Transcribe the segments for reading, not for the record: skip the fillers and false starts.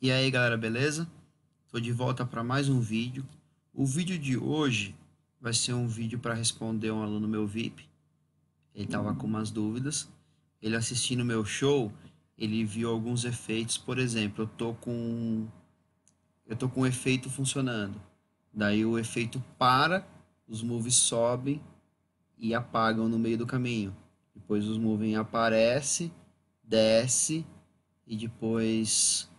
E aí galera, beleza? Tô de volta para mais um vídeo. O vídeo de hoje vai ser um vídeo para responder um aluno meu VIP. Ele tava com umas dúvidas. Ele assistindo meu show, ele viu alguns efeitos. Por exemplo, eu tô com um efeito funcionando. Daí o efeito para, os moves sobem e apagam no meio do caminho. Depois os moves aparece, desce e depois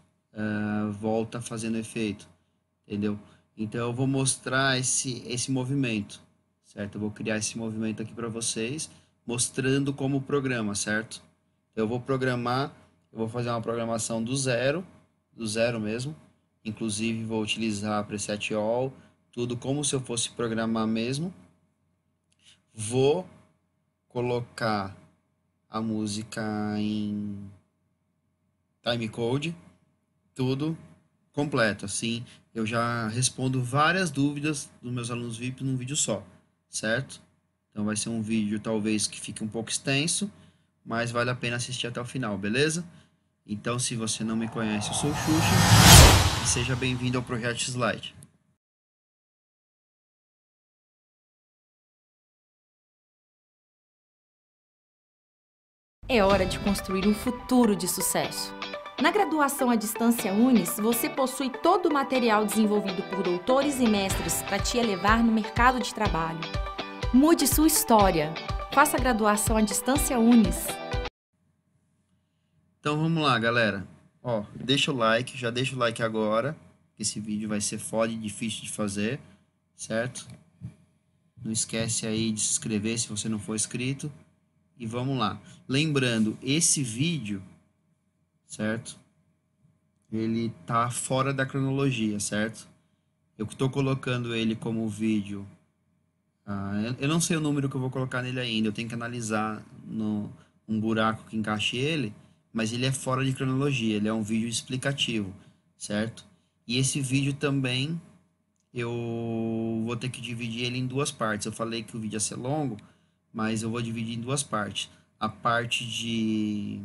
volta fazendo efeito, entendeu? Então eu vou mostrar esse movimento, certo? Eu vou criar esse movimento aqui para vocês, mostrando como programa, certo? Eu vou programar, eu vou fazer uma programação do zero mesmo. Inclusive vou utilizar preset all, tudo como se eu fosse programar mesmo. Vou colocar a música em timecode, tudo completo. Assim, eu já respondo várias dúvidas dos meus alunos VIP num vídeo só, certo? Então vai ser um vídeo talvez que fique um pouco extenso, mas vale a pena assistir até o final, beleza? Então, se você não me conhece, eu sou o Xuxa e seja bem-vindo ao Projeto Slide. É hora de construir um futuro de sucesso. Na graduação à distância Unis, você possui todo o material desenvolvido por doutores e mestres para te elevar no mercado de trabalho. Mude sua história. Faça a graduação à distância Unis. Então vamos lá, galera. Ó, deixa o like, já deixa o like agora, que esse vídeo vai ser foda e difícil de fazer, certo? Não esquece aí de se inscrever se você não for inscrito. E vamos lá. Lembrando, esse vídeo, certo? Ele tá fora da cronologia, certo? Eu estou colocando ele como vídeo. Eu não sei o número que eu vou colocar nele ainda. Eu tenho que analisar um buraco que encaixe ele. Mas ele é fora de cronologia. Ele é um vídeo explicativo, certo? E esse vídeo também eu vou ter que dividir ele em duas partes. Eu falei que o vídeo ia ser longo, mas eu vou dividir em duas partes. A parte de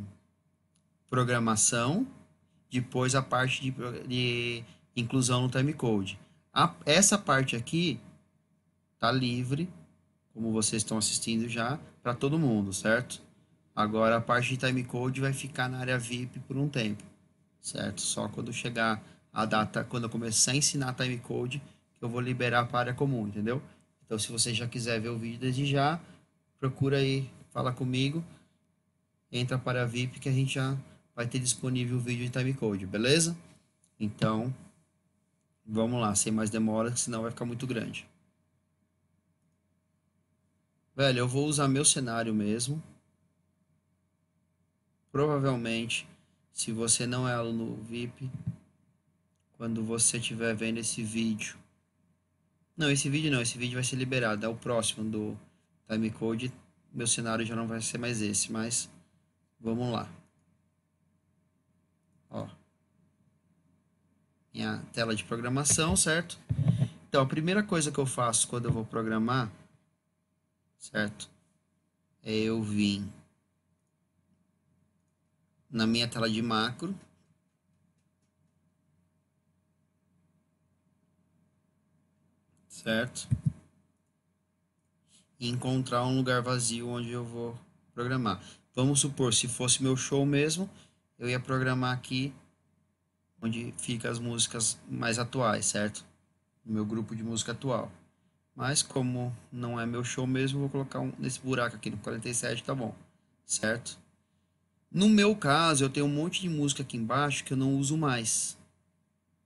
programação, depois a parte de inclusão no timecode. Essa parte aqui tá livre, como vocês estão assistindo já, para todo mundo, certo? Agora a parte de timecode vai ficar na área VIP por um tempo, certo? Só quando chegar a data, quando eu começar a ensinar timecode, que eu vou liberar para a área comum, entendeu? Então, se você já quiser ver o vídeo desde já, procura aí, fala comigo, entra para a VIP que a gente já vai ter disponível o vídeo de timecode, beleza? Então, vamos lá, sem mais demora, senão vai ficar muito grande. Velho, eu vou usar meu cenário mesmo. Provavelmente, se você não é aluno VIP, quando você estiver vendo esse vídeo... Não, esse vídeo não, esse vídeo vai ser liberado, é o próximo do timecode. Meu cenário já não vai ser mais esse, mas vamos lá. Ó, minha tela de programação, certo? Então, a primeira coisa que eu faço quando eu vou programar, certo? É eu vir na minha tela de macro, certo? E encontrar um lugar vazio onde eu vou programar. Vamos supor, se fosse meu show mesmo, eu ia programar aqui onde fica as músicas mais atuais, certo? No meu grupo de música atual. Mas como não é meu show mesmo, vou colocar nesse buraco aqui no 47, tá bom, certo? No meu caso, eu tenho um monte de música aqui embaixo que eu não uso mais,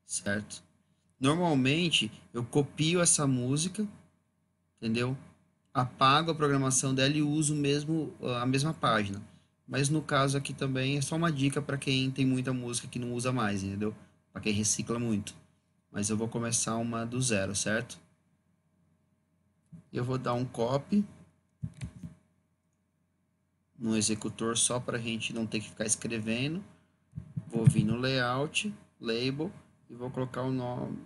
certo? Normalmente, eu copio essa música, entendeu? Apago a programação dela e uso mesmo a mesma página. Mas no caso aqui também é só uma dica para quem tem muita música que não usa mais, entendeu? Para quem recicla muito. Mas eu vou começar uma do zero, certo? Eu vou dar um copy no executor só para a gente não ter que ficar escrevendo. Vou vir no layout, label e vou colocar o nome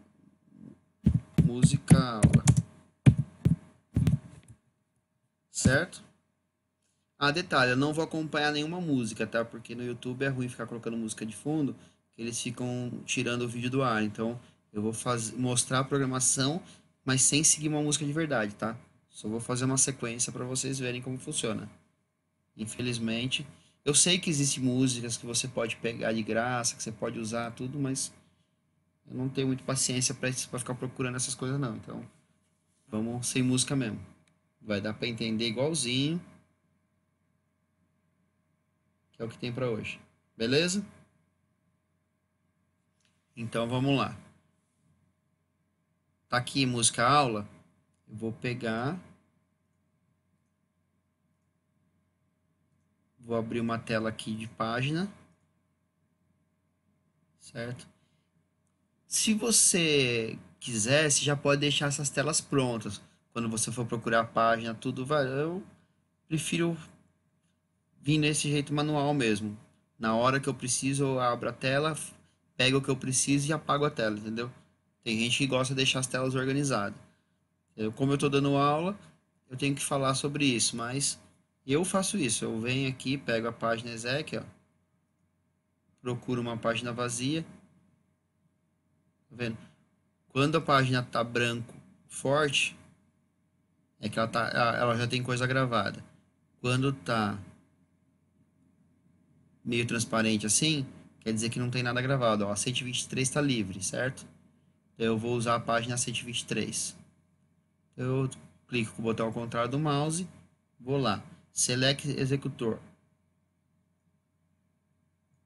música aula, certo? Detalhe, eu não vou acompanhar nenhuma música, tá? Porque no YouTube é ruim ficar colocando música de fundo, que eles ficam tirando o vídeo do ar. Então, eu vou mostrar a programação, mas sem seguir uma música de verdade, tá? Só vou fazer uma sequência para vocês verem como funciona. Infelizmente, eu sei que existem músicas que você pode pegar de graça, que você pode usar tudo, mas eu não tenho muita paciência para ficar procurando essas coisas não. Então, vamos sem música mesmo. Vai dar para entender igualzinho, que é o que tem para hoje. Beleza? Então, vamos lá. Tá aqui música aula. Eu vou pegar, vou abrir uma tela aqui de página, certo? Se você quiser, você já pode deixar essas telas prontas. Quando você for procurar a página, tudo vai. Eu prefiro vir nesse jeito manual mesmo. Na hora que eu preciso, eu abro a tela, pego o que eu preciso e apago a tela, entendeu? Tem gente que gosta de deixar as telas organizadas. Como eu estou dando aula, eu tenho que falar sobre isso, mas eu faço isso. Eu venho aqui, pego a página exec, ó, procuro uma página vazia. Tá vendo? Quando a página tá branco forte, é que ela já tem coisa gravada. Quando tá meio transparente assim, quer dizer que não tem nada gravado. Ó, a 123 está livre, certo? Então eu vou usar a página 123. Eu clico com o botão ao contrário do mouse, vou lá, Select Executor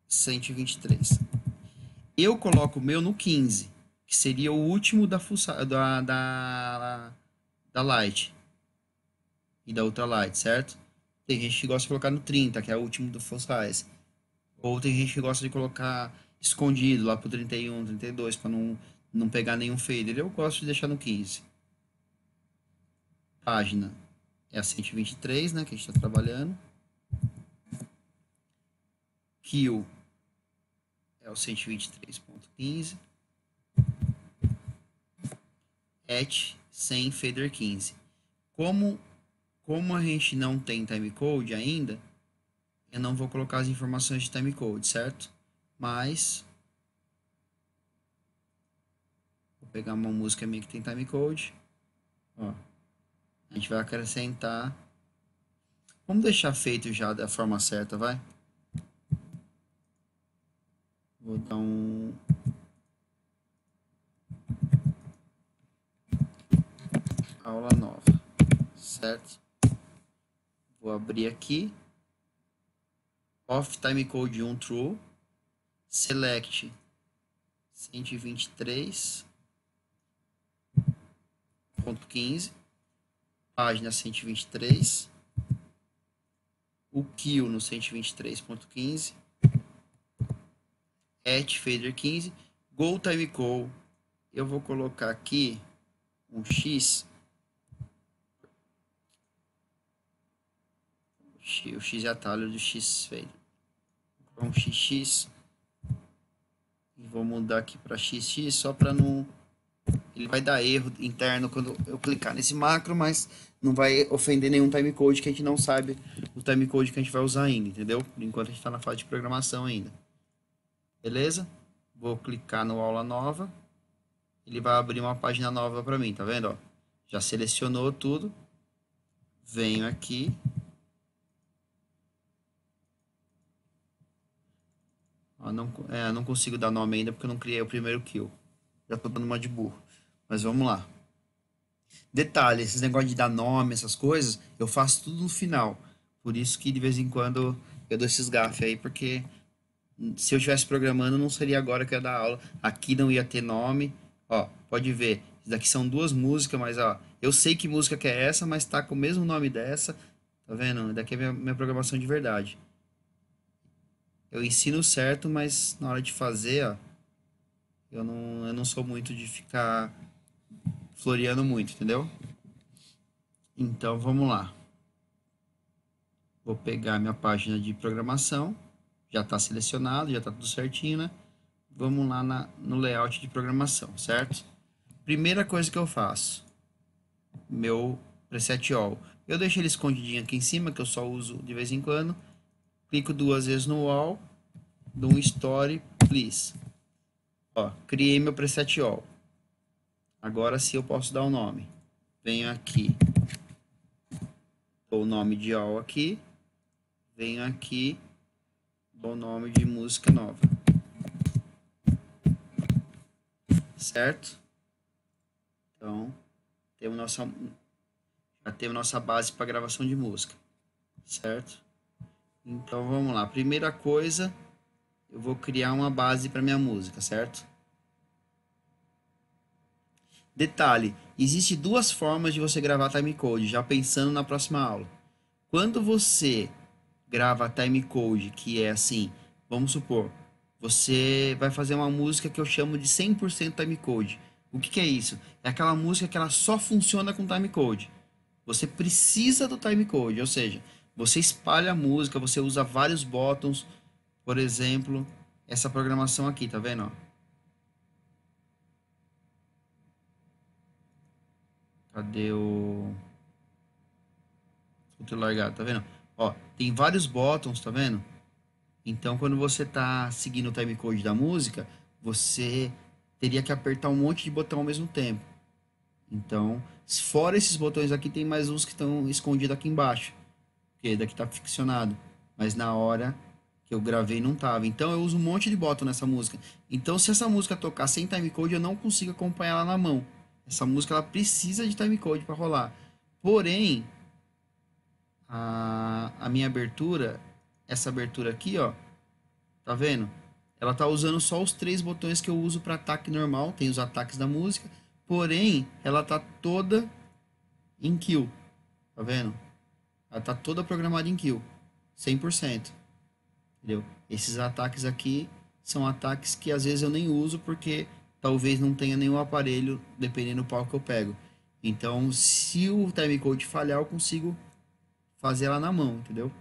123. Eu coloco o meu no 15, que seria o último da Light e da Ultralight, certo? Tem gente que gosta de colocar no 30, que é o último do Full Size. Ou tem gente que gosta de colocar escondido lá pro 31, 32, para não pegar nenhum fader. Eu gosto de deixar no 15. Página é a 123, né, que a gente está trabalhando. Kill é o 123.15. Et sem fader 15. Como a gente não tem timecode ainda, eu não vou colocar as informações de timecode, certo? Mas vou pegar uma música minha que tem timecode. Ó, a gente vai acrescentar. Vamos deixar feito já da forma certa, vai? Vou dar um aula nova, certo? Vou abrir aqui. Off timecode 1 true. Select 123.15. Página 123. O kill no 123.15. Et fader 15. Go timecode. Eu vou colocar aqui um X. O X é atalho do X fader. Um XX e vou mudar aqui para XX só para não, ele vai dar erro interno quando eu clicar nesse macro, mas não vai ofender nenhum timecode que a gente não sabe o timecode que a gente vai usar ainda, entendeu? Por enquanto a gente está na fase de programação ainda. Beleza? Vou clicar no aula nova, ele vai abrir uma página nova para mim, tá vendo? Ó, já selecionou tudo, venho aqui. Não consigo dar nome ainda porque eu não criei o primeiro kill. Já tô dando uma de burro. Mas vamos lá. Detalhe, esses negócios de dar nome, essas coisas, eu faço tudo no final. Por isso que de vez em quando eu dou esses gafes aí, porque se eu estivesse programando, não seria agora que eu ia dar aula. Aqui não ia ter nome. Ó, pode ver. Isso daqui são duas músicas, mas ó, eu sei que música que é essa, mas tá com o mesmo nome dessa. Tá vendo? Daqui é minha programação de verdade. Eu ensino certo, mas na hora de fazer, ó, eu não sou muito de ficar floreando muito, entendeu? Então, vamos lá. Vou pegar minha página de programação. Já está selecionado, já está tudo certinho, né? Vamos lá no layout de programação, certo? Primeira coisa que eu faço. Meu preset all. Eu deixo ele escondidinho aqui em cima, que eu só uso de vez em quando. Clico duas vezes no all. dou um story, please. Ó, criei meu preset all. Agora sim eu posso dar o nome. Venho aqui, dou o nome de all aqui. Venho aqui, dou o nome de música nova. Certo? Então, já temos nossa base para gravação de música. Certo? Então, vamos lá. Primeira coisa, eu vou criar uma base para minha música, certo? Detalhe, existe duas formas de você gravar timecode, já pensando na próxima aula. Quando você grava timecode, que é assim, vamos supor, você vai fazer uma música que eu chamo de 100% timecode. O que é isso? É aquela música que ela só funciona com timecode. Você precisa do timecode, ou seja, você espalha a música, você usa vários botões, por exemplo, essa programação aqui, tá vendo? Ó? Cadê o largado, tá vendo? Ó, tem vários botões, tá vendo? Então, quando você tá seguindo o timecode da música, você teria que apertar um monte de botão ao mesmo tempo. Então, fora esses botões aqui, tem mais uns que estão escondidos aqui embaixo, porque daqui tá ficcionado, mas na hora que eu gravei não tava. Então, eu uso um monte de botão nessa música. Então, se essa música tocar sem timecode, eu não consigo acompanhar ela na mão. Essa música ela precisa de timecode para rolar. Porém, a minha abertura, essa abertura aqui, ó, tá vendo? Ela tá usando só os 3 botões que eu uso para ataque normal, tem os ataques da música, porém, ela tá toda em kill, tá vendo? Ela tá toda programada em kill, 100%, entendeu? Esses ataques aqui são ataques que às vezes eu nem uso porque talvez não tenha nenhum aparelho, dependendo do pau que eu pego. Então, se o timecode falhar, eu consigo fazer ela na mão, entendeu?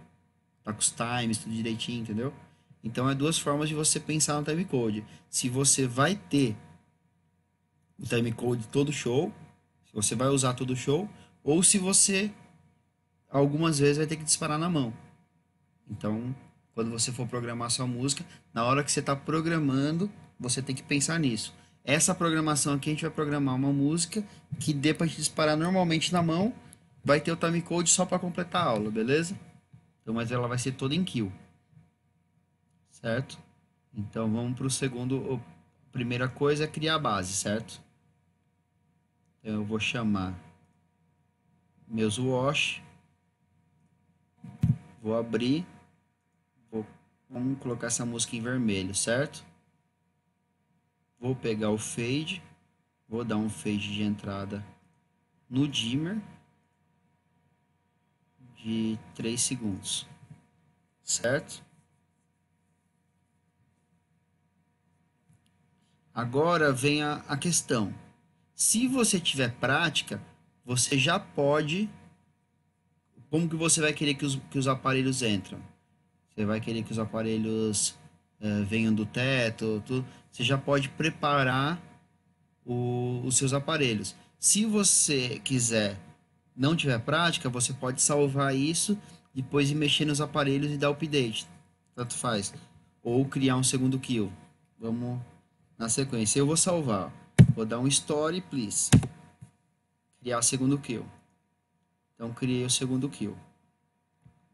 Tá com os times, tudo direitinho, entendeu? Então, é duas formas de você pensar no timecode. Se você vai ter o timecode todo show, se você vai usar todo show, ou se você, algumas vezes, vai ter que disparar na mão. Então, quando você for programar sua música, na hora que você está programando, você tem que pensar nisso. Essa programação aqui, a gente vai programar uma música que dê para disparar normalmente na mão, vai ter o timecode só para completar a aula, beleza? Então, mas ela vai ser toda em kill. Certo? Então vamos para o segundo. A primeira coisa é criar a base, certo? Então eu vou chamar meus wash, vou abrir, vamos colocar essa música em vermelho, certo? Vou pegar o fade, vou dar um fade de entrada no dimmer de 3 segundos, certo? Agora vem a questão. Se você tiver prática, você já pode... Como que você vai querer que os aparelhos entram? Você vai querer que os aparelhos venham do teto, tudo. Você já pode preparar os seus aparelhos. Se você quiser, não tiver prática, você pode salvar isso, depois ir mexer nos aparelhos e dar update. Tanto faz. Ou criar um segundo kill. Vamos na sequência. Eu vou salvar. Vou dar um story, please. Criar o segundo kill. Então, criei o segundo kill.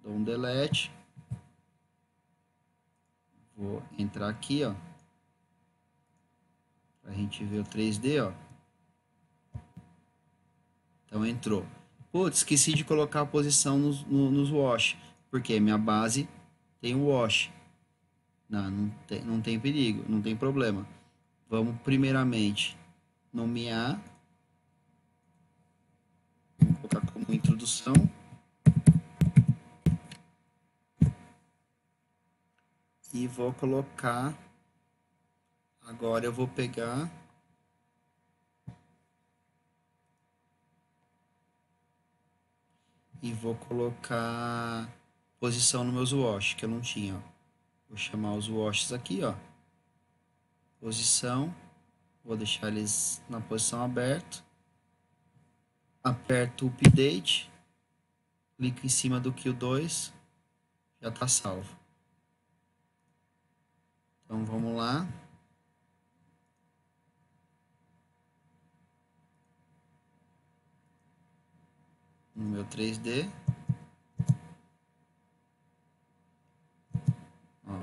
Dou um delete. Vou entrar aqui, ó. Pra gente ver o 3D, ó. Então, entrou. Putz, esqueci de colocar a posição nos wash. Porque minha base tem o wash. Não tem perigo, não tem problema. Vamos, primeiramente, nomear. Vou colocar como introdução. E vou colocar... Agora eu vou pegar... E vou colocar posição nos meus wash, que eu não tinha, ó. Vou chamar os washes aqui, ó. Posição. Vou deixar eles na posição aberta. Aperto o update. Clico em cima do Q2. Já está salvo. Então vamos lá. No meu 3D. Ó.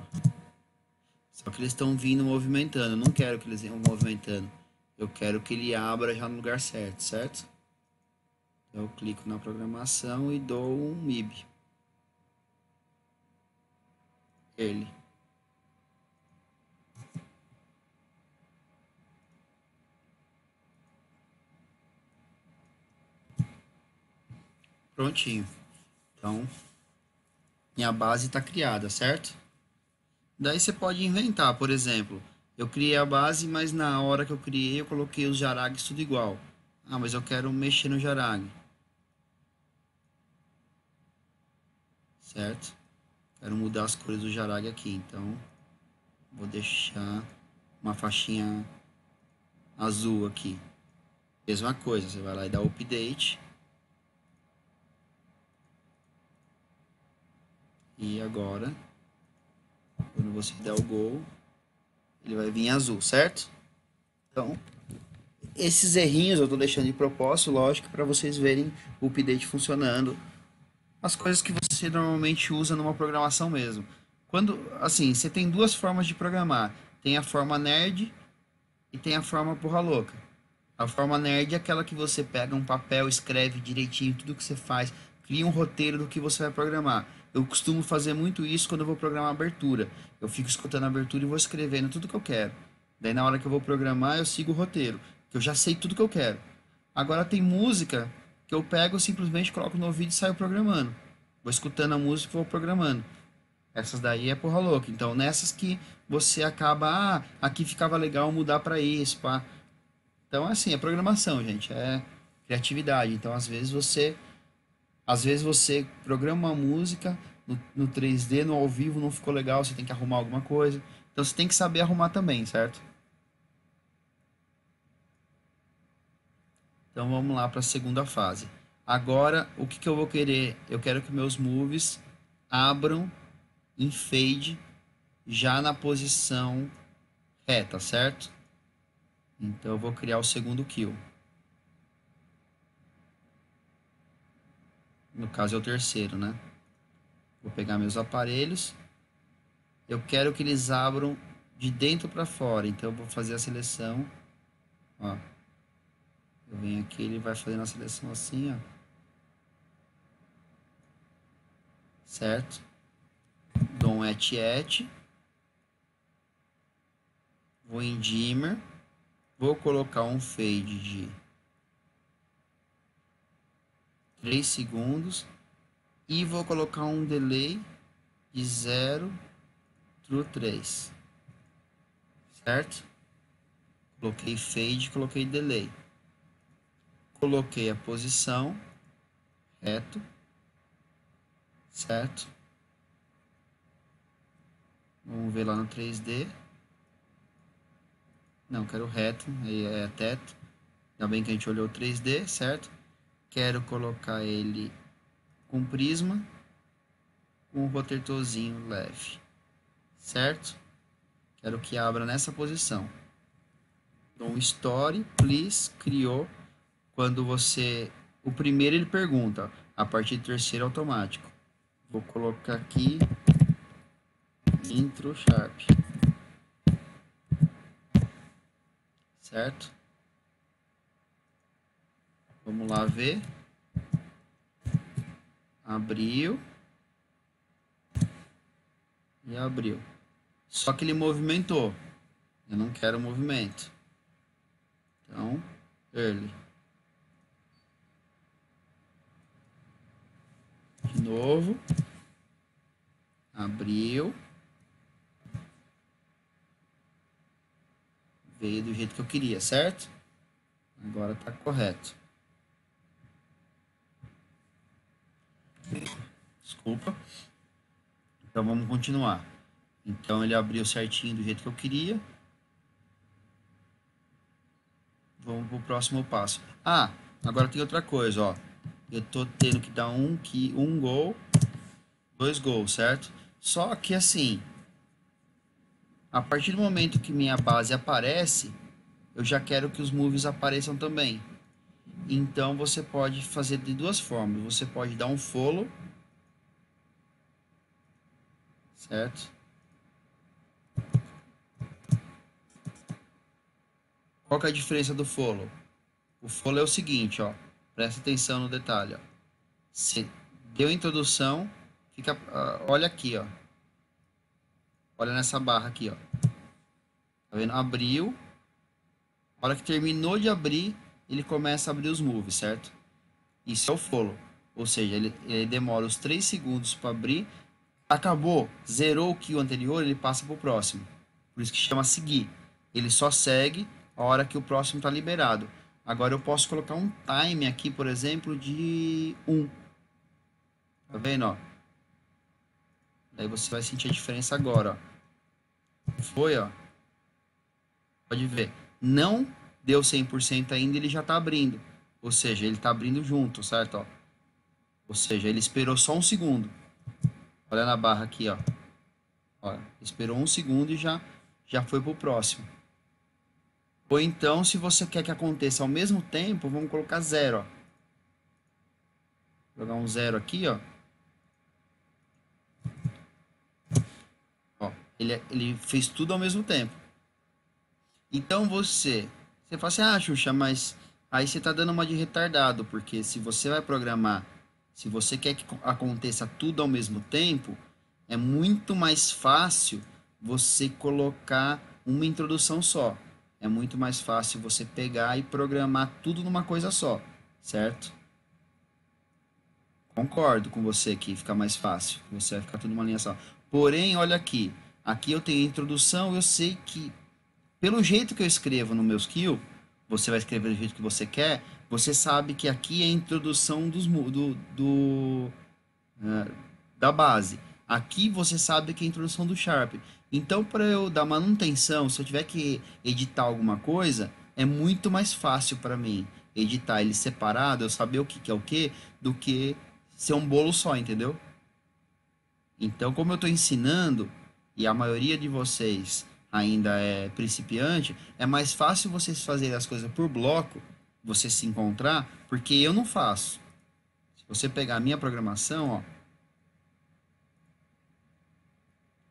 Só que eles estão vindo movimentando. Eu não quero que eles venham movimentando. Eu quero que ele abra já no lugar certo, certo? Então eu clico na programação e dou um MIB. Ele. Prontinho. Então, minha base está criada, certo? Daí você pode inventar, por exemplo, eu criei a base, mas na hora que eu criei eu coloquei os jaragues tudo igual. Ah, mas eu quero mexer no jarague. Certo? Quero mudar as cores do jarague aqui, então vou deixar uma faixinha azul aqui. Mesma coisa, você vai lá e dá update. E agora, quando você der o go, ele vai vir azul, certo? Então, esses errinhos eu estou deixando de propósito, lógico, para vocês verem o update funcionando. As coisas que você normalmente usa numa programação mesmo. Quando, assim, você tem duas formas de programar. Tem a forma nerd e tem a forma porra louca. A forma nerd é aquela que você pega um papel, escreve direitinho tudo que você faz, cria um roteiro do que você vai programar. Eu costumo fazer muito isso quando eu vou programar abertura. Eu fico escutando a abertura e vou escrevendo tudo que eu quero. Daí na hora que eu vou programar, eu sigo o roteiro, que eu já sei tudo que eu quero. Agora tem música que eu pego, simplesmente coloco no ouvido e saio programando. Vou escutando a música e vou programando. Essas daí é porra louca. Então nessas que você acaba, aqui ficava legal mudar para isso, pá. Então, assim, é programação, gente, é criatividade. Então, às vezes você programa uma música no 3D, no ao vivo, não ficou legal, você tem que arrumar alguma coisa. Então, você tem que saber arrumar também, certo? Então, vamos lá para a segunda fase. Agora, o que eu vou querer? Eu quero que meus moves abram em fade já na posição reta, certo? Então, eu vou criar o segundo kill. No caso é o terceiro, né? Vou pegar meus aparelhos. Eu quero que eles abram de dentro para fora. Então eu vou fazer a seleção. Ó. Eu venho aqui, ele vai fazendo a seleção assim, ó. Certo? Dou um et. Vou em dimmer. Vou colocar um fade de 3 segundos. E vou colocar um delay de 0,3. Certo? Coloquei fade, coloquei delay. Coloquei a posição reto. Certo? Vamos ver lá no 3D. Não, quero reto, é teto. Ainda bem que a gente olhou o 3D, certo? Quero colocar ele com prisma, com um rotatorzinho leve, certo? Quero que abra nessa posição. Então, story, please, criou. Quando você... O primeiro ele pergunta, a partir do terceiro automático. Vou colocar aqui intro sharp. Certo? Vamos lá ver. Abriu. E abriu. Só que ele movimentou. Eu não quero movimento. Então, early. De novo. Abriu. Veio do jeito que eu queria, certo? Agora tá correto. Desculpa. Então vamos continuar. Então ele abriu certinho do jeito que eu queria. Vamos pro próximo passo. Ah, agora tem outra coisa, ó. Eu tô tendo que dar um gol, 2 gols, certo? Só que assim, A partir do momento que minha base aparece, eu já quero que os moves apareçam também. Então você pode fazer de duas formas. Você pode dar um follow, certo? Qual que é a diferença do follow? O follow é o seguinte, ó. Presta atenção no detalhe, ó. Você deu a introdução, fica, olha aqui, ó. Olha nessa barra aqui, ó. Tá vendo? Abriu. A hora que terminou de abrir, ele começa a abrir os moves, certo? Isso é o follow. Ou seja, ele demora os 3 segundos para abrir. Acabou, zerou o que o anterior, ele passa para o próximo. Por isso que chama seguir. Ele só segue a hora que o próximo está liberado. Agora eu posso colocar um time aqui, por exemplo, de 1. Tá vendo, ó? Daí você vai sentir a diferença agora, ó. Foi, ó. Pode ver. Não deu 100% ainda, ele já está abrindo. Ou seja, ele está abrindo junto, certo? Ó. Ou seja, ele esperou só um segundo. Olha na barra aqui, ó. Ó, esperou um segundo e já foi pro próximo. Ou então, se você quer que aconteça ao mesmo tempo, vamos colocar 0, ó. Vou jogar um 0 aqui, ó. Ó, ele fez tudo ao mesmo tempo. Então você fala assim, ah, Xuxa, mas aí você tá dando uma de retardado, porque se você vai programar, se você quer que aconteça tudo ao mesmo tempo, é muito mais fácil você colocar uma introdução só. É muito mais fácil você pegar e programar tudo numa coisa só, certo? Concordo com você que fica mais fácil, você vai ficar tudo numa linha só. Porém, olha aqui, aqui eu tenho a introdução, eu sei que pelo jeito que eu escrevo no meu skill, você vai escrever do jeito que você quer, você sabe que aqui é a introdução da base. Aqui você sabe que é a introdução do Sharp. Então, para eu dar manutenção, se eu tiver que editar alguma coisa, é muito mais fácil para mim editar ele separado, eu saber o que, que é o que, do que ser um bolo só, entendeu? Então, como eu estou ensinando, e a maioria de vocês ainda é principiante, é mais fácil vocês fazerem as coisas por bloco, você se encontrar, porque eu não faço. Se você pegar a minha programação,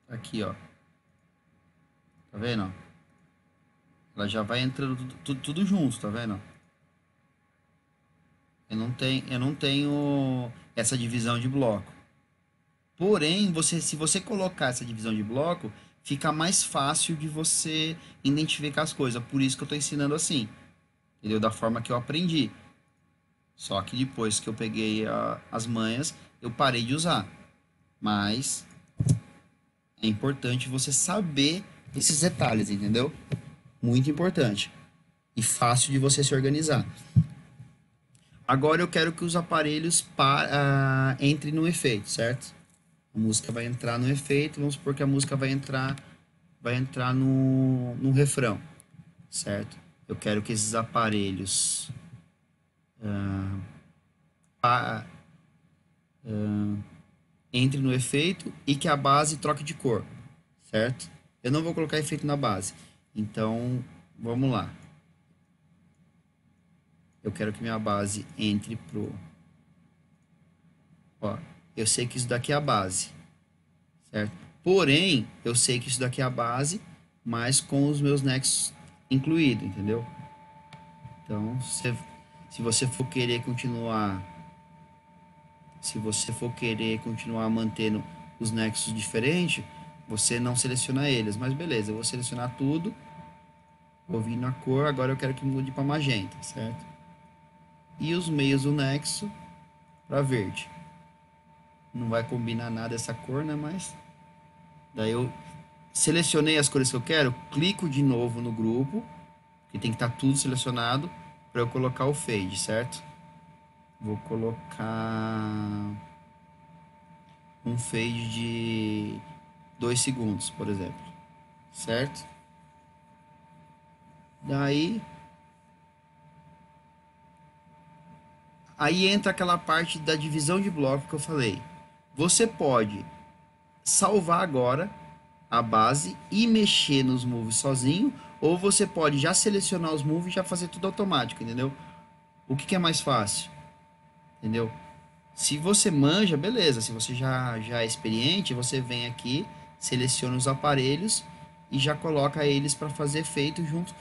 ó, aqui, ó, tá vendo? Ó? Ela já vai entrando tudo junto, tá vendo? Eu não tenho essa divisão de bloco. Porém, se você colocar essa divisão de bloco, fica mais fácil de você identificar as coisas. Por isso que eu estou ensinando assim, entendeu? Da forma que eu aprendi. Só que depois que eu peguei as manhas, eu parei de usar. Mas é importante você saber esses detalhes, entendeu? Muito importante. E fácil de você se organizar. Agora eu quero que os aparelhos entrem no efeito, certo? A música vai entrar no efeito, vamos supor que a música vai entrar no refrão, certo? Eu quero que esses aparelhos entrem no efeito e que a base troque de cor, certo? Eu não vou colocar efeito na base, então vamos lá. Eu quero que minha base entre pro... Ó, eu sei que isso daqui é a base, certo? Porém, eu sei que isso daqui é a base, mas com os meus nexos incluídos, entendeu? Então, se você for querer continuar... Se você for querer continuar mantendo os nexos diferentes, você não seleciona eles. Mas beleza, eu vou selecionar tudo. Vou vir na cor, agora eu quero que mude para magenta, certo? E os meios do nexo para verde. Não vai combinar nada essa cor, né? Mas daí eu selecionei as cores que eu quero, clico de novo no grupo, que tem que estar tudo selecionado, para eu colocar o fade, certo? Vou colocar um fade de 2 segundos, por exemplo, certo? Daí aí entra aquela parte da divisão de bloco que eu falei. Você pode salvar agora, a base e mexer nos moves sozinho, ou você pode já selecionar os moves e já fazer tudo automático, entendeu? O que é mais fácil, entendeu? Se você manja, beleza. Se você já é experiente, você vem aqui, seleciona os aparelhos e já coloca eles para fazer efeito junto,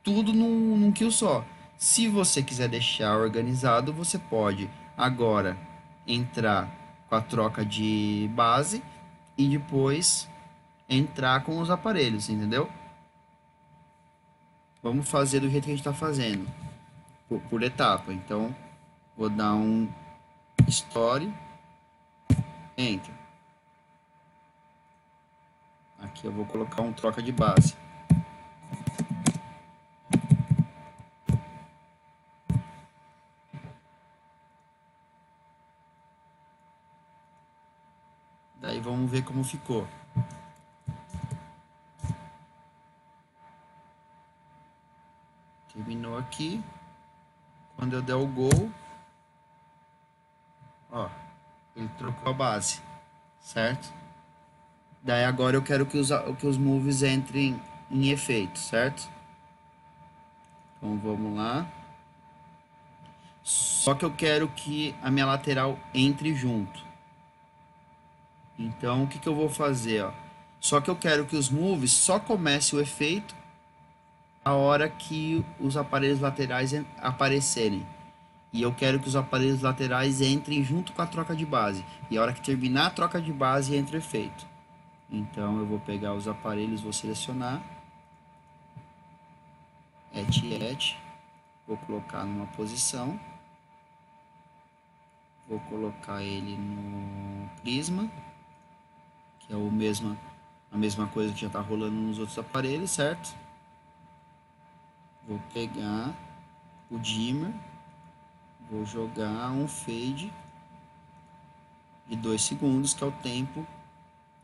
tudo num kill só. Se você quiser deixar organizado, você pode agora entrar com a troca de base e depois entrar com os aparelhos, entendeu? Vamos fazer do jeito que a gente está fazendo, por etapa. Então, vou dar um Story, Enter. Aqui eu vou colocar um troca de base. Daí vamos ver como ficou. Terminou aqui. Quando eu der o gol, ó, ele trocou a base, certo? Daí agora eu quero que os moves entrem em efeito, certo? Então vamos lá. Só que eu quero que a minha lateral entre junto. Então o que eu vou fazer, ó? Só que eu quero que os moves só comece o efeito a hora que os aparelhos laterais aparecerem. E eu quero que os aparelhos laterais entrem junto com a troca de base. E a hora que terminar a troca de base, entra o efeito. Então eu vou pegar os aparelhos, vou selecionar. Et. Vou colocar numa posição. Vou colocar ele no prisma, que é a mesma coisa que já está rolando nos outros aparelhos, certo? Vou pegar o dimmer, vou jogar um fade de 2 segundos, que é o tempo,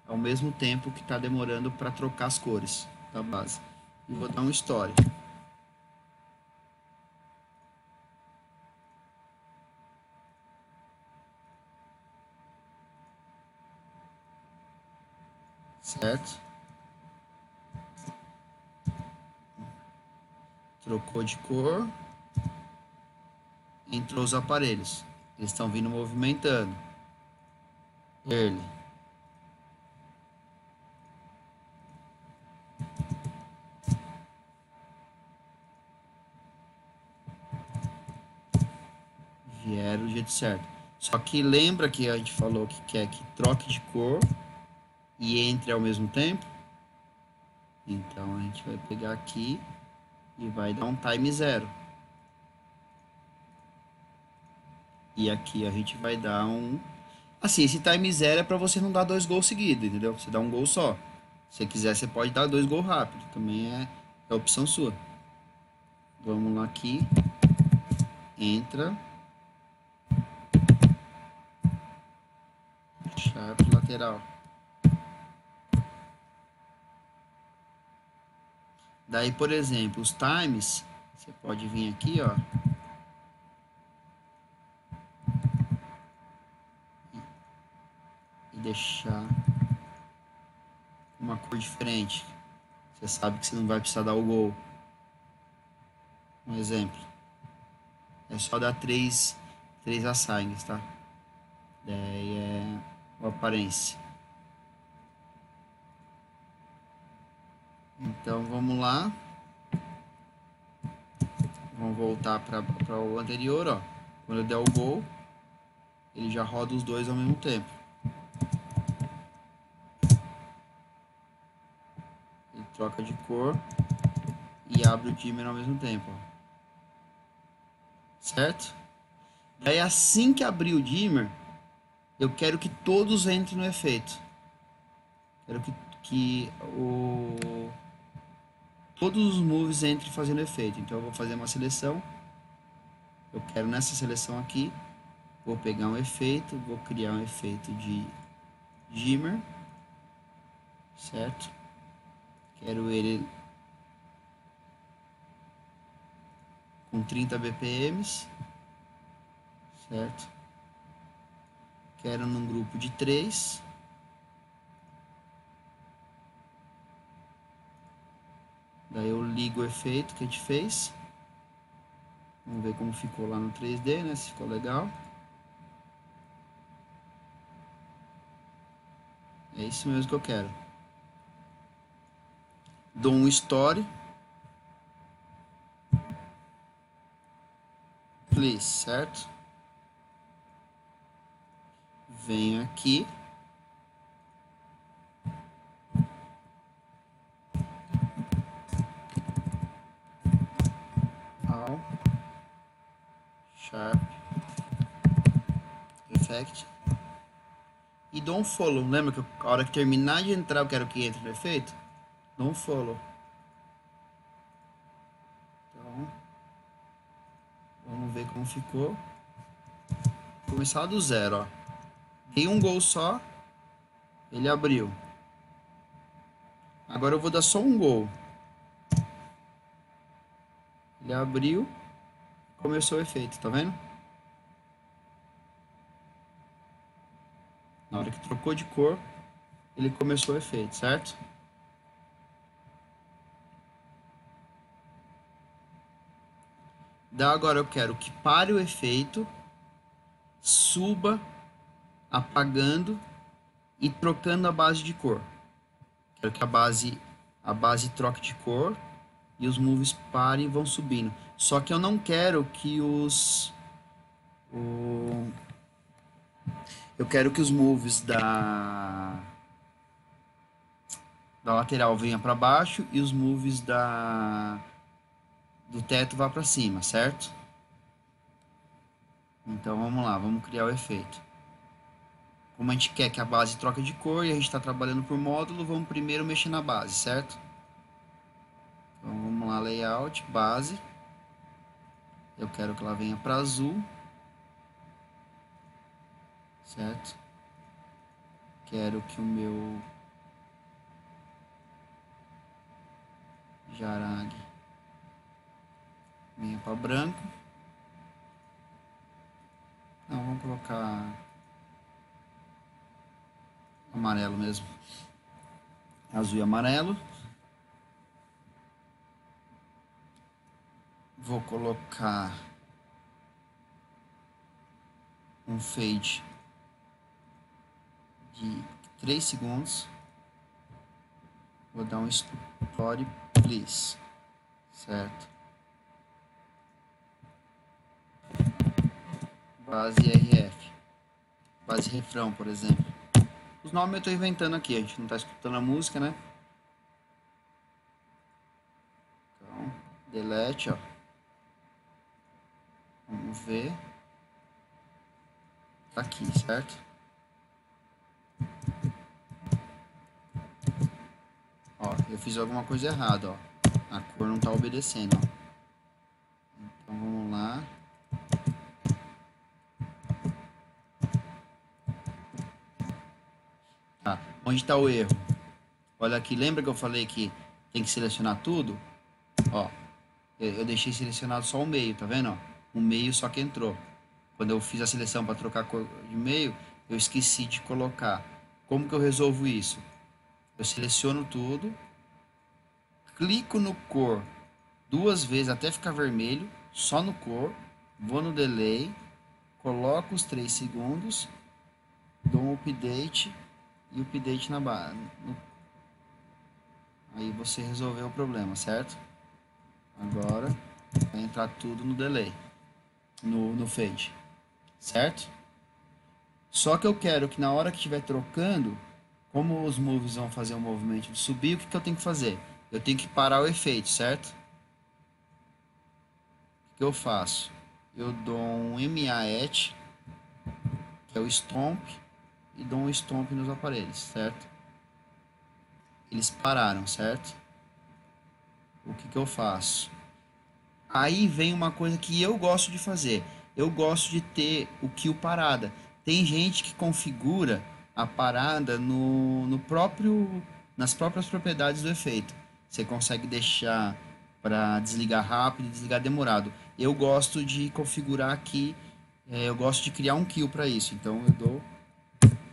ao mesmo tempo que está demorando para trocar as cores da base. E vou dar um story. Certo? Trocou de cor. Entrou os aparelhos. Eles estão vindo movimentando. Ele. Vieram do jeito certo. Só que lembra que a gente falou que quer que troque de cor e entre ao mesmo tempo? Então a gente vai pegar aqui e vai dar um time 0. E aqui a gente vai dar um... Assim, esse time 0 é para você não dar 2 gols seguidos, entendeu? Você dá um gol só. Se você quiser, você pode dar 2 gols rápido. Também é opção sua. Vamos lá aqui. Entra. Sharp lateral. Daí, por exemplo, os times, você pode vir aqui, ó. E deixar uma cor diferente. Você sabe que você não vai precisar dar o gol. Um exemplo. É só dar 3 assigns, tá? Daí é a aparência. Então vamos lá. Vamos voltar para o anterior, ó. Quando eu der o gol, ele já roda os dois ao mesmo tempo. Ele troca de cor e abre o dimmer ao mesmo tempo, ó. Certo? Daí assim que abrir o dimmer, eu quero que todos entrem no efeito. Quero que todos os moves entrem fazendo efeito. Então eu vou fazer uma seleção. Eu quero nessa seleção aqui, vou pegar um efeito, vou criar um efeito de dimmer, certo? Quero ele com 30 BPMs, certo? Quero num grupo de 3. ligo o efeito que a gente fez. Vamos ver como ficou lá no 3D, né? Se ficou legal. É isso mesmo que eu quero. Dou um story. Please, certo? Venho aqui. All. Sharp. Effect. E dou um follow. Lembra que a hora que terminar de entrar eu quero que entre no efeito? Dou um follow. Então, vamos ver como ficou. Vou começar do zero, ó. Dei um gol só. Ele abriu. Agora eu vou dar só um gol. Ele abriu. Começou o efeito, tá vendo? Na hora que trocou de cor, ele começou o efeito, certo? Daí agora eu quero que pare o efeito, suba, apagando e trocando a base de cor. Quero que a base troque de cor e os moves parem e vão subindo. Só que eu não quero que eu quero que os moves da lateral venham para baixo e os moves do teto vá para cima, certo? Então vamos lá, vamos criar o efeito. Como a gente quer que a base troque de cor e a gente está trabalhando por módulo, vamos primeiro mexer na base, certo? Então vamos lá, layout, base. Eu quero que ela venha para azul, certo? Quero que o meu Jarag venha para branco. Não, vamos colocar amarelo mesmo. Azul e amarelo. Vou colocar um fade de 3 segundos. Vou dar um story, please. Certo? Base RF. Base refrão, por exemplo. Os nomes eu estou inventando aqui, a gente não está escutando a música, né? Então, delete, ó. Vamos ver. Tá aqui, certo? Ó, eu fiz alguma coisa errada, ó. A cor não tá obedecendo, ó. Então vamos lá. Tá, onde tá o erro? Olha aqui, lembra que eu falei que tem que selecionar tudo? Ó, eu deixei selecionado só o meio, tá vendo? Ó, o meio só que entrou. Quando eu fiz a seleção para trocar a cor de meio, eu esqueci de colocar. Como que eu resolvo isso? Eu seleciono tudo, clico no cor 2 vezes até ficar vermelho, só no cor, vou no delay, coloco os 3 segundos, dou um update e update na base. Aí você resolveu o problema, certo? Agora vai entrar tudo no delay, no fade, certo? Só que eu quero que na hora que estiver trocando, como os moves vão fazer um movimento de subir, o que eu tenho que fazer? Eu tenho que parar o efeito, certo? O que eu faço? Eu dou um MAET, que é o stomp, e dou um stomp nos aparelhos, certo? Eles pararam, certo? O que eu faço? Aí vem uma coisa que eu gosto de fazer. Eu gosto de ter o kill parada. Tem gente que configura a parada nas próprias propriedades do efeito. Você consegue deixar para desligar rápido e desligar demorado. Eu gosto de configurar aqui, eu gosto de criar um kill para isso. Então eu dou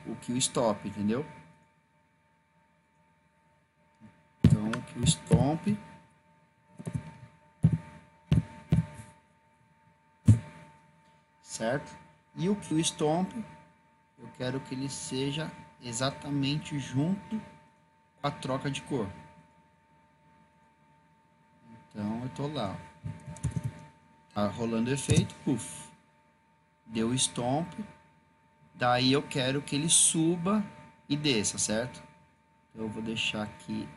o kill stop, entendeu? Então o kill stop. certo? E o Kill Stomp, eu quero que ele seja exatamente junto com a troca de cor. Então eu tô lá, ó. Tá rolando o efeito, puff, deu o Stomp, daí eu quero que ele suba e desça, certo? Então eu vou deixar aqui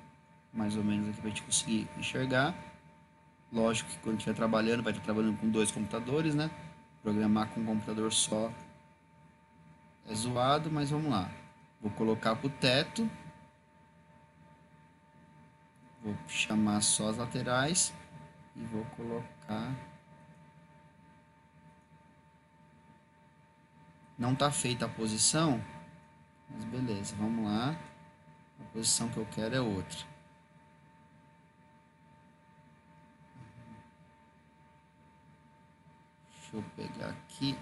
mais ou menos aqui pra gente conseguir enxergar. Lógico que quando estiver trabalhando, vai estar trabalhando com 2 computadores, né? Programar com um computador só é zoado, mas vamos lá. Vou colocar pro teto. Vou chamar só as laterais e vou colocar. Não tá feita a posição, mas beleza, vamos lá. A posição que eu quero é outra. Deixa eu pegar aqui.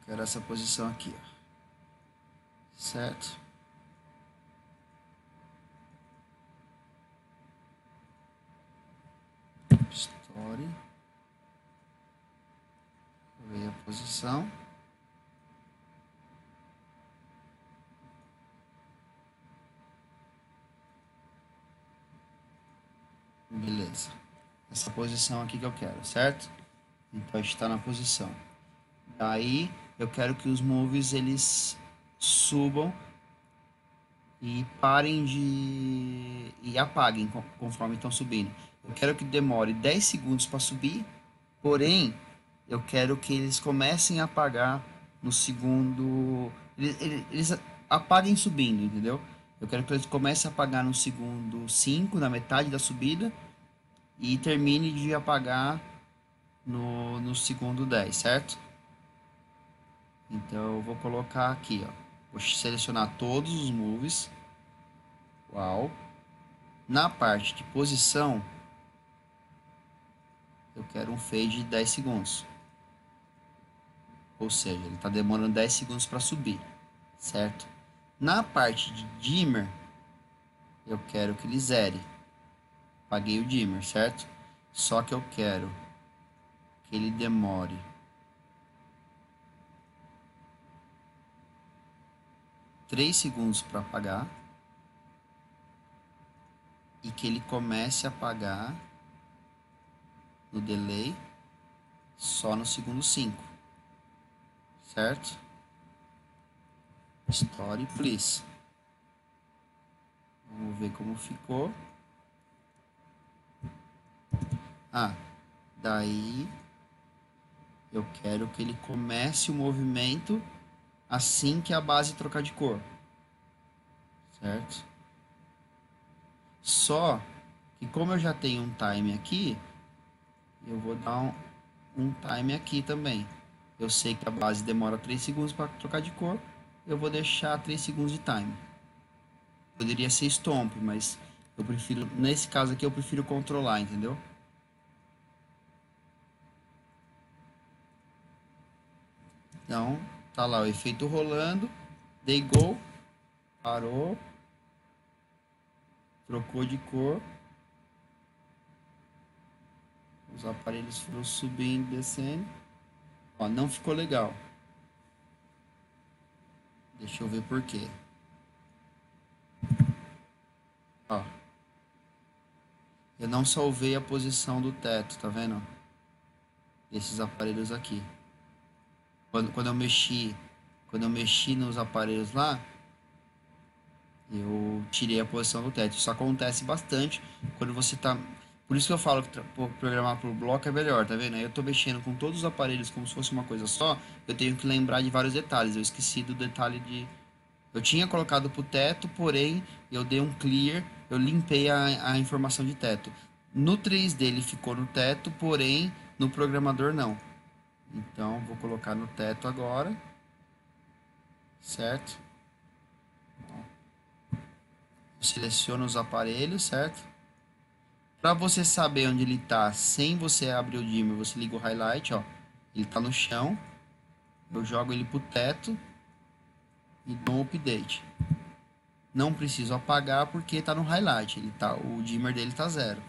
Quero essa posição aqui, ó. Certo? Story. Vou ver a posição. Beleza. Essa posição aqui que eu quero, certo? Então está na posição. Daí eu quero que os moves eles subam e parem de e apaguem conforme estão subindo. Eu quero que demore 10 segundos para subir, porém eu quero que eles comecem a apagar no segundo, eles apaguem subindo, entendeu? Eu quero que eles comecem a apagar no segundo 5, na metade da subida, e termine de apagar no segundo 10, certo? Então eu vou colocar aqui, ó. Vou selecionar todos os moves. Uau. Na parte de posição, eu quero um fade de 10 segundos. Ou seja, ele está demorando 10 segundos para subir, certo? Na parte de dimmer, eu quero que ele zere. Apaguei o dimmer, certo? Só que eu quero que ele demore 3 segundos para apagar e que ele comece a apagar no delay só no segundo 5, certo? Story, please. Vamos ver como ficou. Daí eu quero que ele comece o movimento assim que a base trocar de cor, certo? Só que como eu já tenho um time aqui, eu vou dar um time aqui também. Eu sei que a base demora 3 segundos para trocar de cor, eu vou deixar 3 segundos de time. Poderia ser stomp, mas eu prefiro, nesse caso aqui, eu prefiro controlar, entendeu? Então, tá lá o efeito rolando, dei go, parou, trocou de cor, os aparelhos foram subindo e descendo. Ó, não ficou legal. Deixa eu ver por quê. Ó, eu não salvei a posição do teto, tá vendo? Desses aparelhos aqui. Quando eu mexi nos aparelhos lá, eu tirei a posição do teto. Isso acontece bastante quando você tá... Por isso que eu falo que programar por bloco é melhor, tá vendo? Aí eu tô mexendo com todos os aparelhos como se fosse uma coisa só, eu tenho que lembrar de vários detalhes. Eu esqueci do detalhe de... Eu tinha colocado pro teto, porém eu dei um clear, eu limpei a informação de teto. No 3D ele ficou no teto, porém no programador não. Então vou colocar no teto agora, certo? Seleciono os aparelhos, certo? Para você saber onde ele está sem você abrir o dimmer, você liga o highlight, ó. Ele está no chão. Eu jogo ele pro teto e dou um update. Não preciso apagar porque está no highlight, o dimmer dele está 0.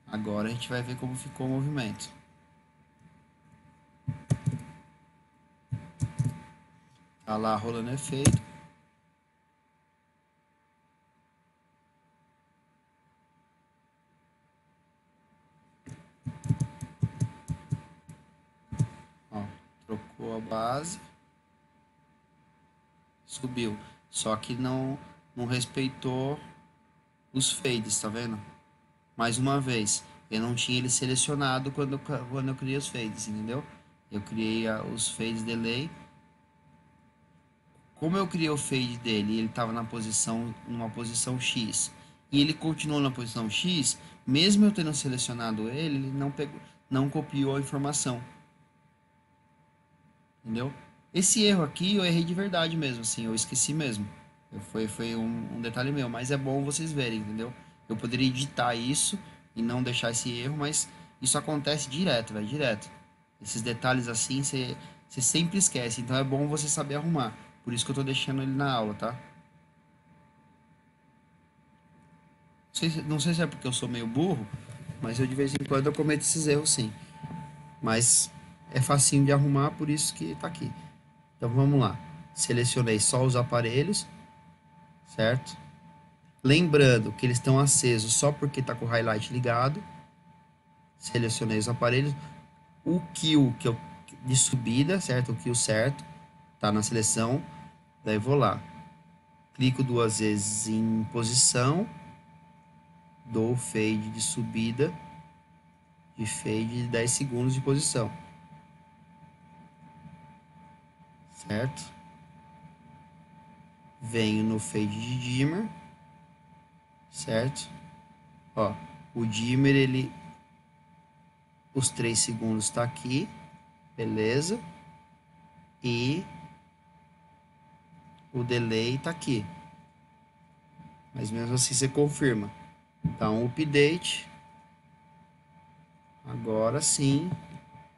Agora a gente vai ver como ficou o movimento. Tá lá rolando efeito. Ó, trocou a base. Subiu. Só que não respeitou os fades, tá vendo? Mais uma vez, eu não tinha ele selecionado quando eu criei os fades, entendeu? Eu criei os fades delay. Como eu criei o fade dele e ele estava numa posição X, e ele continuou na posição X, mesmo eu tendo selecionado ele, ele não copiou a informação. Entendeu? Esse erro aqui eu errei de verdade mesmo, assim, eu esqueci mesmo. Foi um detalhe meu, mas é bom vocês verem, entendeu? Eu poderia editar isso e não deixar esse erro, mas isso acontece direto, velho, direto. Esses detalhes assim, você sempre esquece, então é bom você saber arrumar. Por isso que eu tô deixando ele na aula, tá? Não sei se é porque eu sou meio burro, mas eu de vez em quando eu cometo esses erros sim. Mas é facinho de arrumar, por isso que tá aqui. Então vamos lá. Selecionei só os aparelhos, certo? Lembrando que eles estão acesos só porque está com o highlight ligado. Selecionei os aparelhos. O kill de subida, certo? O kill certo, tá na seleção. Daí vou lá. Clico 2 vezes em posição. Dou o fade de subida. De fade de 10 segundos de posição. Certo? Venho no fade de dimmer. Certo? Ó, o dimmer, os 3 segundos tá aqui. Beleza? E o delay tá aqui. Mas mesmo assim você confirma. Dá um update. Agora sim,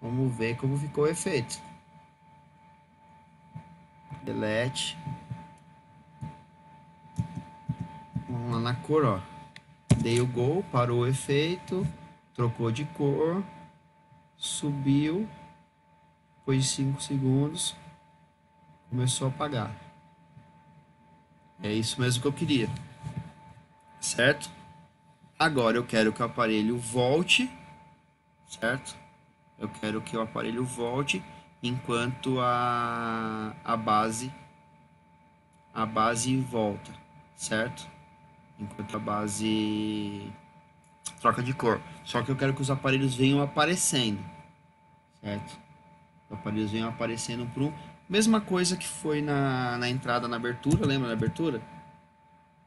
vamos ver como ficou o efeito. Delete. Vamos lá na cor, ó. Dei o go, parou o efeito, trocou de cor, subiu, depois de 5 segundos, começou a apagar. É isso mesmo que eu queria. Certo? Agora eu quero que o aparelho volte, certo? Eu quero que o aparelho volte enquanto a base volta, certo? Enquanto a base troca de cor. Só que eu quero que os aparelhos venham aparecendo, certo? Os aparelhos venham aparecendo para mesma coisa que foi na entrada, na abertura, lembra da abertura?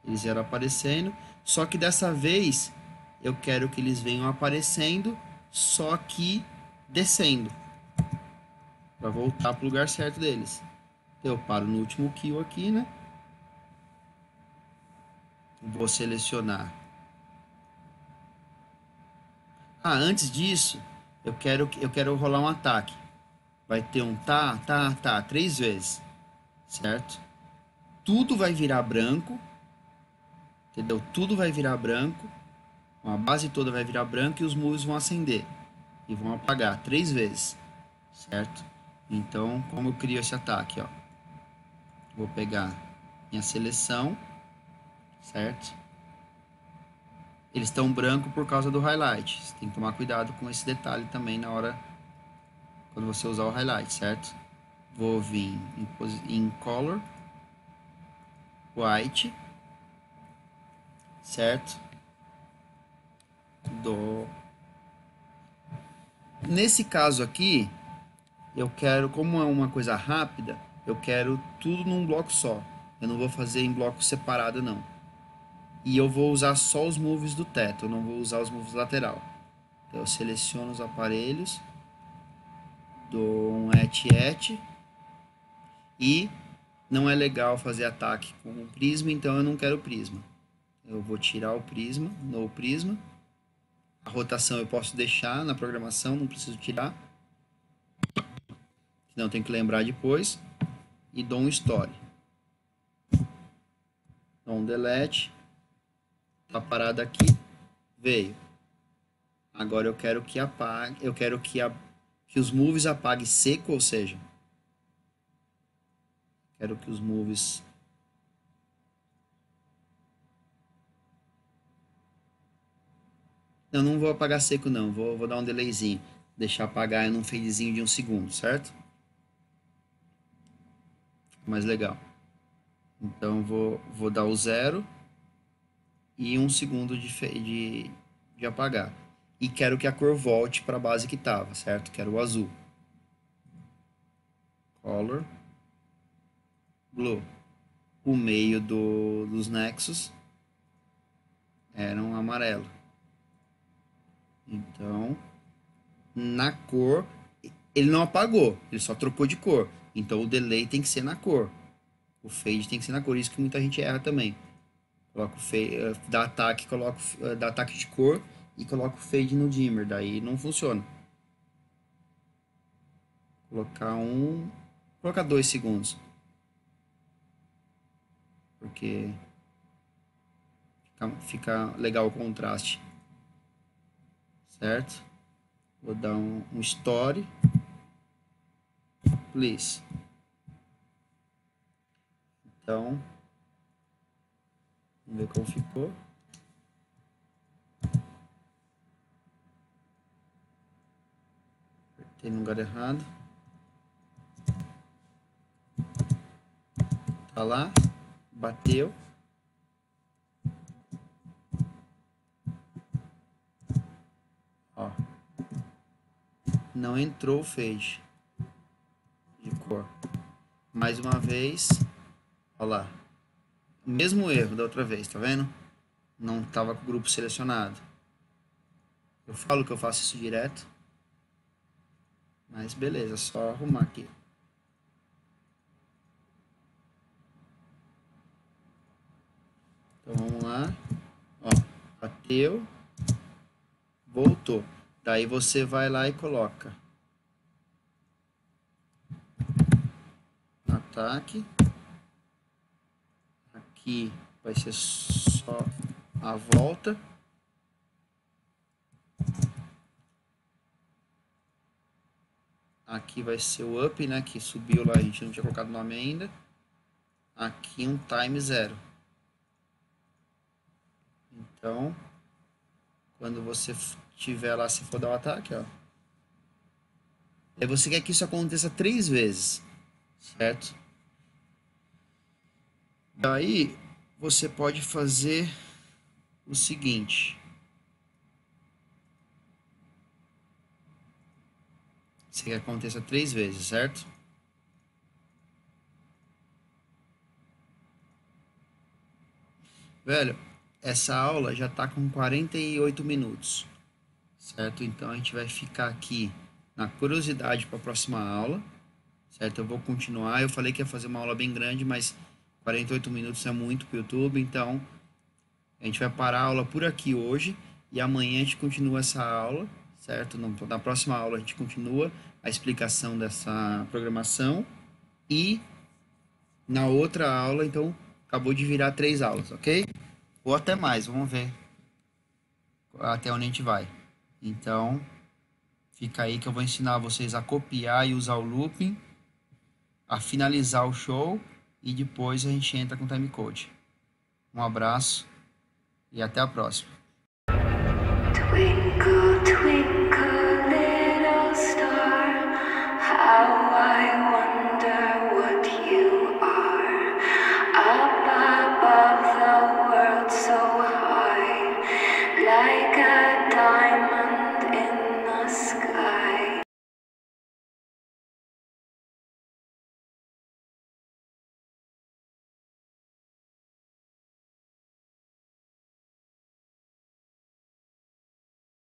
Eles vieram aparecendo, só que dessa vez eu quero que eles venham aparecendo, só que descendo, para voltar para o lugar certo deles. Eu paro no último kill aqui, né? Vou selecionar. Antes disso, eu quero rolar um ataque. Vai ter um tá, 3 vezes, certo? Tudo vai virar branco, entendeu? Tudo vai virar branco, a base toda vai virar branco e os moves vão acender e vão apagar 3 vezes, certo? Então, como eu crio esse ataque, ó? Vou pegar minha seleção, certo? Eles estão branco por causa do highlight. Você tem que tomar cuidado com esse detalhe também na hora quando você usar o highlight, certo? Vou vir em color, white, certo? Nesse caso aqui, eu quero, como é uma coisa rápida, eu quero tudo num bloco só. Eu não vou fazer em bloco separado, não. E eu vou usar só os moves do teto, eu não vou usar os moves lateral. Então eu seleciono os aparelhos, dou um et e não é legal fazer ataque com um prisma, então eu não quero prisma. Eu vou tirar o prisma, no prisma. A rotação eu posso deixar na programação, não preciso tirar. Senão tem que lembrar depois. e dou um story. Dou um delete. Tá parado aqui. Veio. Agora eu quero que apague. Eu quero que os moves apague seco, ou seja, quero que os moves não vou apagar seco não, vou dar um delayzinho, deixar apagar num fadezinho de 1 segundo, certo? Mais legal. Então vou dar o 0 e 1 segundo de apagar. E quero que a cor volte para a base que estava, certo? Quero o azul. Color. Blue. O meio dos nexos era um amarelo. Então, na cor, ele não apagou, ele só trocou de cor. Então, o delay tem que ser na cor. O fade tem que ser na cor. Isso que muita gente erra também. Coloca o fade, dá ataque de cor e coloca o fade no dimmer. Daí não funciona. Colocar 2 segundos. Porque fica legal o contraste. Certo? Vou dar um story. Please. Então, vamos ver como ficou. Apertei no lugar errado. Tá lá. Bateu. Ó. Não entrou o fade de cor. Mais uma vez. Ó lá. Mesmo erro da outra vez, tá vendo? Não tava com o grupo selecionado. Eu falo que eu faço isso direto. Mas beleza, só arrumar aqui. Então vamos lá. Ó, bateu. Voltou. Daí você vai lá e coloca ataque. Aqui vai ser só a volta. Aqui vai ser o up, né? Que subiu lá, a gente não tinha colocado o nome ainda. Aqui um time 0. Então, quando você tiver lá, se for dar o ataque, ó. Aí você quer que isso aconteça 3 vezes, certo? Daí, você pode fazer o seguinte. Você quer que aconteça 3 vezes, certo? Velho, essa aula já tá com 48 minutos, certo? Então, a gente vai ficar aqui na curiosidade para a próxima aula, certo? Eu vou continuar. Eu falei que ia fazer uma aula bem grande, mas 48 minutos é muito para o YouTube, então a gente vai parar a aula por aqui hoje e amanhã a gente continua essa aula, certo? Na próxima aula a gente continua a explicação dessa programação e na outra aula, então, acabou de virar 3 aulas, ok? Ou até mais, vamos ver até onde a gente vai. Então, fica aí que eu vou ensinar vocês a copiar e usar o looping, a finalizar o show e depois a gente entra com o timecode. Um abraço e até a próxima. Twinkle.